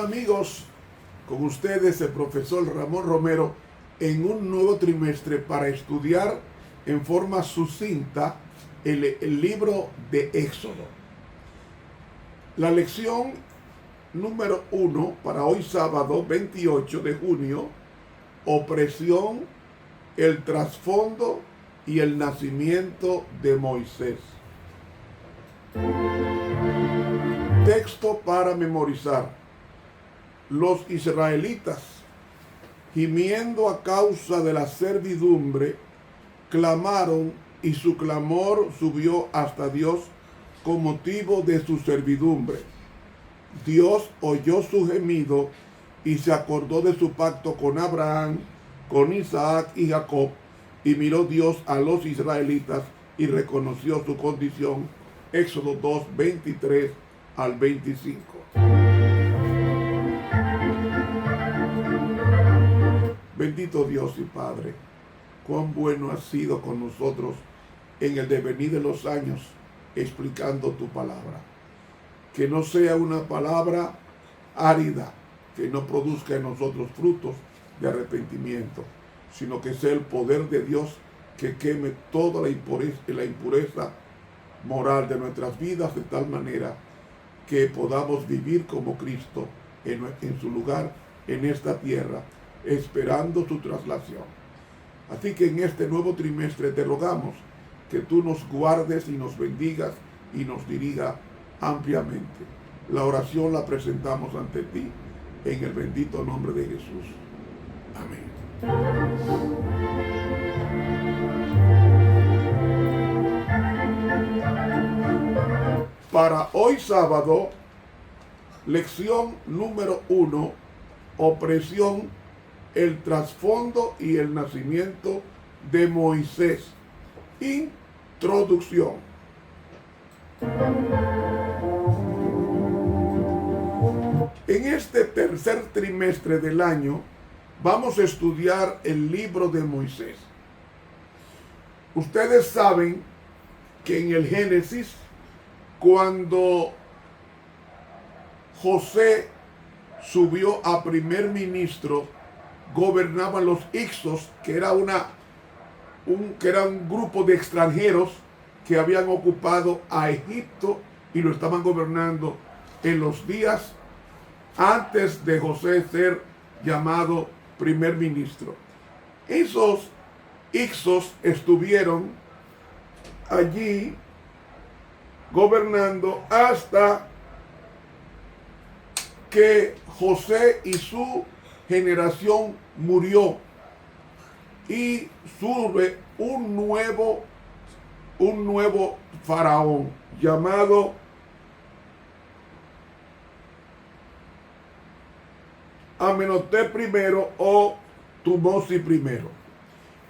Hola amigos, con ustedes el profesor Ramón Romero en un nuevo trimestre para estudiar en forma sucinta el libro de Éxodo. La lección número 1 para hoy sábado 28 de junio, opresión, el trasfondo y el nacimiento de Moisés. Texto para memorizar. Los israelitas, gimiendo a causa de la servidumbre, clamaron y su clamor subió hasta Dios con motivo de su servidumbre. Dios oyó su gemido y se acordó de su pacto con Abraham, con Isaac y Jacob, y miró Dios a los israelitas y reconoció su condición. Éxodo 2, 23 al 25. Bendito Dios y Padre, cuán bueno has sido con nosotros en el devenir de los años explicando tu palabra. Que no sea una palabra árida, que no produzca en nosotros frutos de arrepentimiento, sino que sea el poder de Dios que queme toda la impureza moral de nuestras vidas de tal manera que podamos vivir como Cristo en su lugar en esta tierra, esperando su traslación. Así que en este nuevo trimestre te rogamos que tú nos guardes y nos bendigas y nos dirija ampliamente. La oración la presentamos ante ti en el bendito nombre de Jesús. Amén. Para hoy sábado, lección número 1, opresión, el trasfondo y el nacimiento de Moisés. Introducción. En este tercer trimestre del año vamos a estudiar el libro de Moisés. Ustedes saben que en el Génesis, cuando José subió a primer ministro, gobernaban los Hicsos, que era un grupo de extranjeros que habían ocupado a Egipto y lo estaban gobernando en los días antes de José ser llamado primer ministro. Esos Hicsos estuvieron allí gobernando hasta que José y su generación murió y surge un nuevo faraón llamado Amenhotep I o Tutmosis I.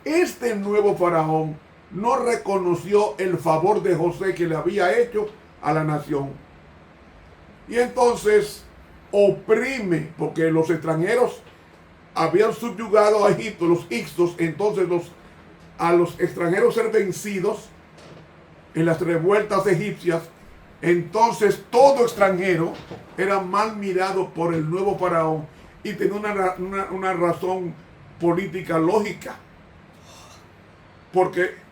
Este nuevo faraón no reconoció el favor de José que le había hecho a la nación. Y entonces oprime, porque los extranjeros habían subyugado a Egipto, los Hicsos. Entonces a los extranjeros ser vencidos en las revueltas egipcias, entonces todo extranjero era mal mirado por el nuevo faraón y tenía una razón política lógica, porque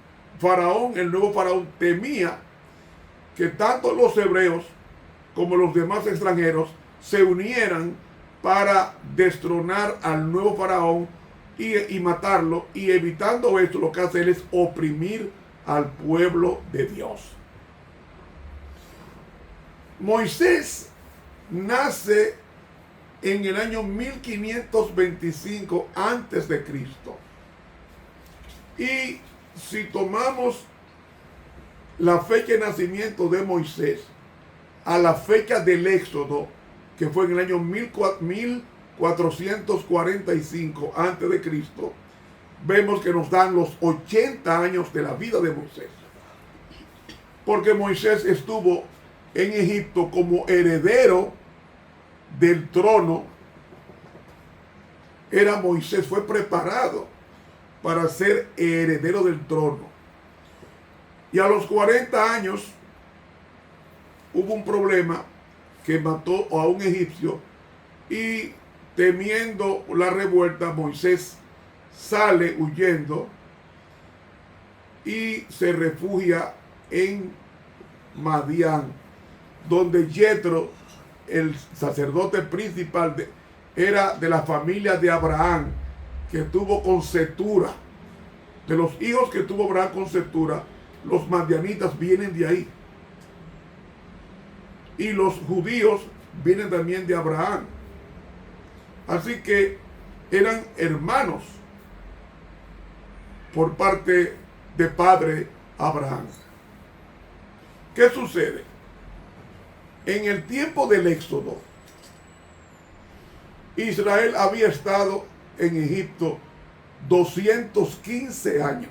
el nuevo faraón temía que tanto los hebreos como los demás extranjeros se unieran para destronar al nuevo faraón y matarlo, y evitando esto lo que hace él es oprimir al pueblo de Dios. Moisés nace en el año 1525 antes de Cristo. Y si tomamos la fecha de nacimiento de Moisés a la fecha del Éxodo, que fue en el año 1445 antes de Cristo, vemos que nos dan los 80 años de la vida de Moisés. Porque Moisés estuvo en Egipto como heredero del trono. Moisés fue preparado para ser heredero del trono. Y a los 40 años hubo un problema que mató a un egipcio Y temiendo la revuelta, Moisés sale huyendo y se refugia en Madián, donde Jetro, el sacerdote principal, era de la familia de Abraham, que tuvo con Cetura. De los hijos que tuvo Abraham con Cetura, los madianitas vienen de ahí. Y los judíos vienen también de Abraham. Así que eran hermanos por parte de padre Abraham. ¿Qué sucede? En el tiempo del Éxodo, Israel había estado en Egipto 215 años.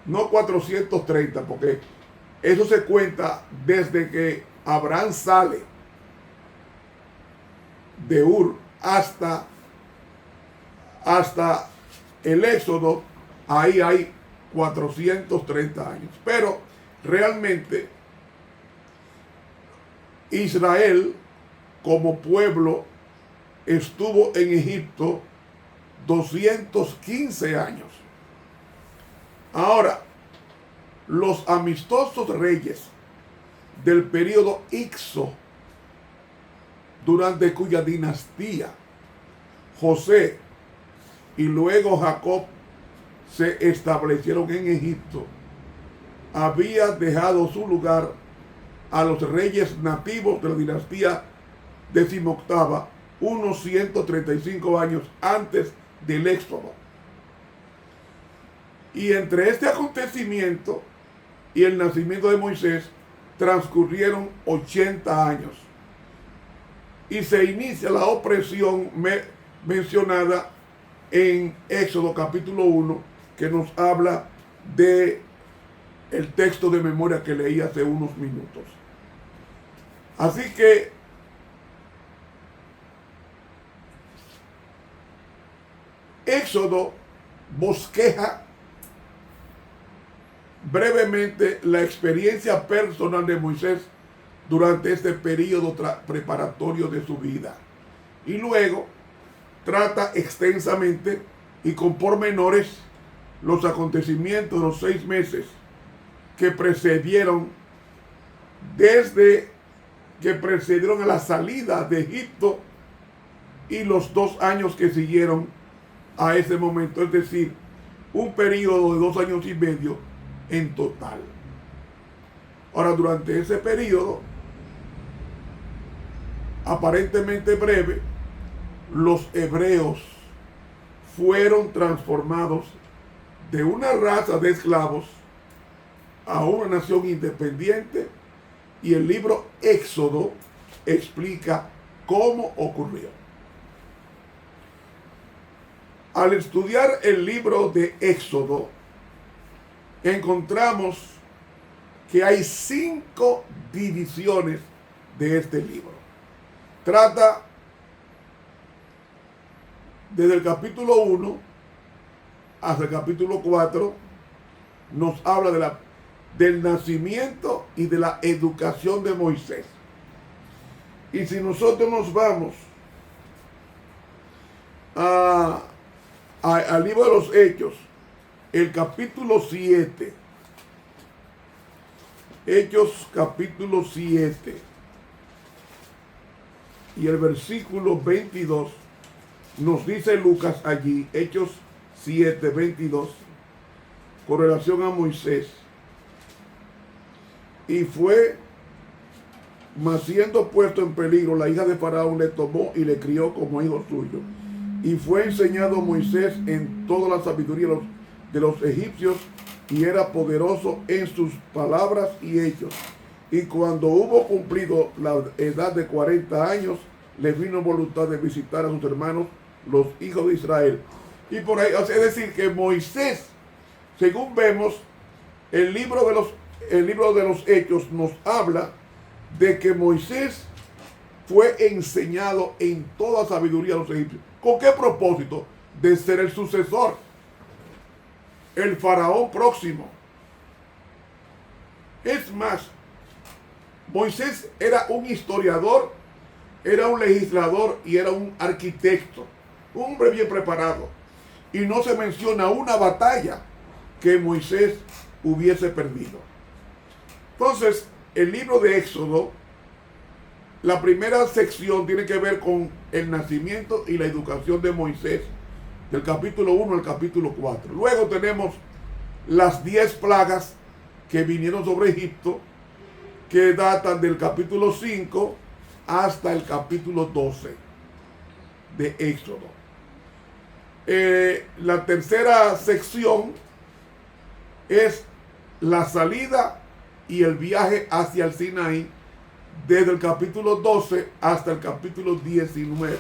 No 430, porque eso se cuenta desde que Abraham sale de Ur hasta el Éxodo. Ahí hay 430 años. Pero realmente Israel como pueblo estuvo en Egipto 215 años. Ahora, los amistosos reyes del período Ixo, durante cuya dinastía José y luego Jacob se establecieron en Egipto, había dejado su lugar a los reyes nativos de la dinastía 18ª, unos 135 años antes del Éxodo. Y entre este acontecimiento y el nacimiento de Moisés transcurrieron 80 años. Y se inicia la opresión mencionada en Éxodo capítulo 1, que nos habla de el texto de memoria que leí hace unos minutos. Así que Éxodo bosqueja brevemente la experiencia personal de Moisés durante este periodo preparatorio de su vida. Y luego trata extensamente y con pormenores los acontecimientos de los 6 meses que precedieron a la salida de Egipto y los 2 años que siguieron a ese momento, es decir, un periodo de 2 años y medio en total. Ahora, durante ese periodo, aparentemente breve, los hebreos fueron transformados de una raza de esclavos a una nación independiente, y el libro Éxodo explica cómo ocurrió. Al estudiar el libro de Éxodo, encontramos que hay 5 divisiones de este libro. Trata desde el capítulo 1 hasta el capítulo 4, nos habla del nacimiento y de la educación de Moisés. Y si nosotros nos vamos al libro de los Hechos, el capítulo 7, Hechos capítulo 7 y el versículo 22, nos dice Lucas allí, Hechos 7, 22, con relación a Moisés: y fue, mas siendo puesto en peligro, la hija de Faraón le tomó y le crió como hijo suyo. Y fue enseñado Moisés en toda la sabiduría de los egipcios, y era poderoso en sus palabras y hechos. Y cuando hubo cumplido la edad de 40 años, le vino voluntad de visitar a sus hermanos, los hijos de Israel. Y por ahí, es decir, que Moisés, según vemos, el libro de los Hechos nos habla de que Moisés fue enseñado en toda sabiduría a los egipcios. ¿Con qué propósito? De ser el sucesor, el faraón próximo. Es más, Moisés era un historiador era un legislador y era un arquitecto, un hombre bien preparado. Y no se menciona una batalla que Moisés hubiese perdido. Entonces, el libro de Éxodo, la primera sección tiene que ver con el nacimiento y la educación de Moisés, del capítulo 1 al capítulo 4. Luego tenemos las 10 plagas que vinieron sobre Egipto, que datan del capítulo 5 hasta el capítulo 12 de Éxodo. La tercera sección es la salida y el viaje hacia el Sinaí, desde el capítulo 12 hasta el capítulo 19.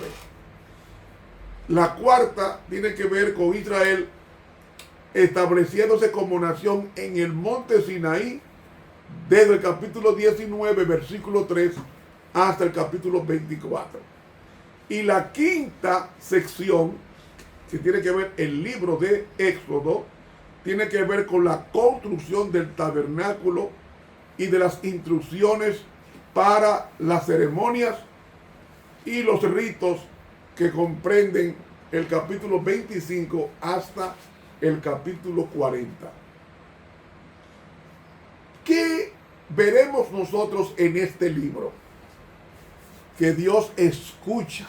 La cuarta tiene que ver con Israel estableciéndose como nación en el monte Sinaí, desde el capítulo 19, versículo 3, hasta el capítulo 24. Y la quinta sección, que tiene que ver el libro de Éxodo, tiene que ver con la construcción del tabernáculo y de las instrucciones para las ceremonias y los ritos que comprenden el capítulo 25 hasta el capítulo 40. ¿Qué veremos nosotros en este libro? Que Dios escucha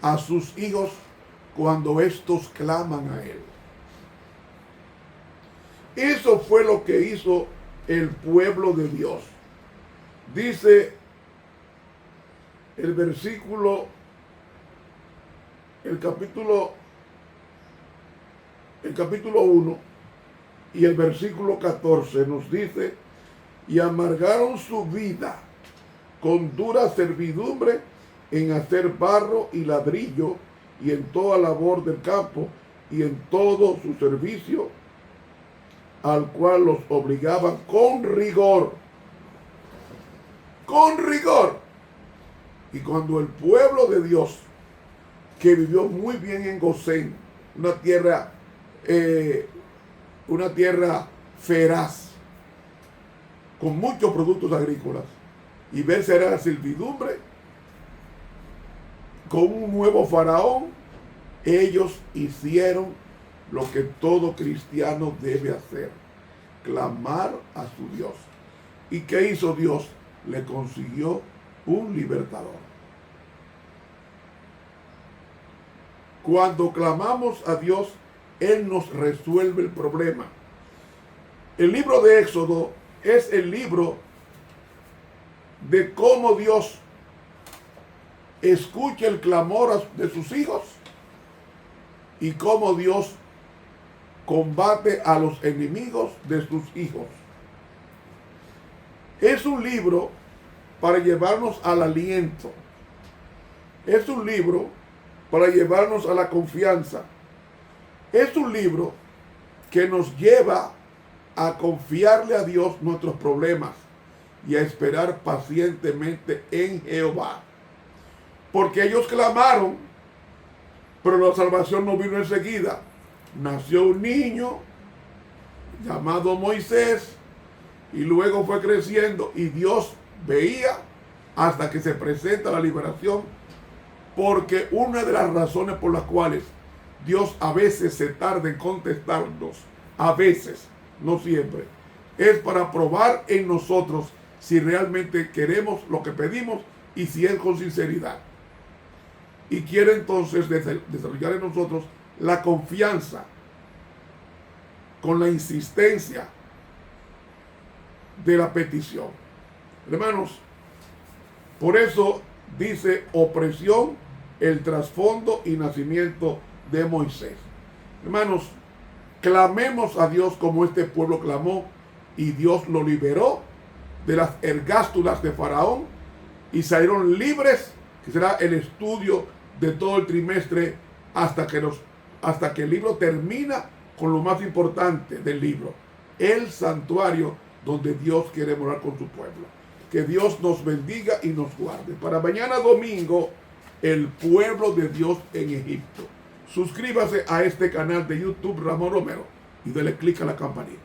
a sus hijos cuando estos claman a Él. Eso fue lo que hizo el pueblo de Dios. Dice el versículo, el capítulo 1 y el versículo 14 nos dice: y amargaron su vida con dura servidumbre en hacer barro y ladrillo y en toda labor del campo y en todo su servicio, al cual los obligaban con rigor. Con rigor. Y cuando el pueblo de Dios, que vivió muy bien en Gosén, una tierra feraz, con muchos productos agrícolas, y verse a la servidumbre con un nuevo faraón, ellos hicieron lo que todo cristiano debe hacer: clamar a su Dios. ¿Y qué hizo Dios? Le consiguió un libertador. Cuando clamamos a Dios, Él nos resuelve el problema. El libro de Éxodo es el libro de cómo Dios escucha el clamor de sus hijos y cómo Dios combate a los enemigos de sus hijos. Es un libro para llevarnos al aliento. Es un libro para llevarnos a la confianza. Es un libro que nos lleva a confiarle a Dios nuestros problemas y a esperar pacientemente en Jehová. Porque ellos clamaron, pero la salvación no vino enseguida. Nació un niño llamado Moisés y luego fue creciendo, y Dios veía hasta que se presenta la liberación. Porque una de las razones por las cuales Dios a veces se tarda en contestarnos, a veces, no siempre, es para probar en nosotros si realmente queremos lo que pedimos y si es con sinceridad. Y quiere entonces desarrollar en nosotros la confianza con la insistencia de la petición. Hermanos, por eso dice opresión, el trasfondo y nacimiento de Moisés. Hermanos, clamemos a Dios como este pueblo clamó, y Dios lo liberó de las ergástulas de Faraón y salieron libres, que será el estudio de todo el trimestre hasta que el libro termina con lo más importante del libro, el santuario donde Dios quiere morar con su pueblo. Que Dios nos bendiga y nos guarde. Para mañana domingo, el pueblo de Dios en Egipto. Suscríbase a este canal de YouTube Ramón Romero y dele clic a la campanita.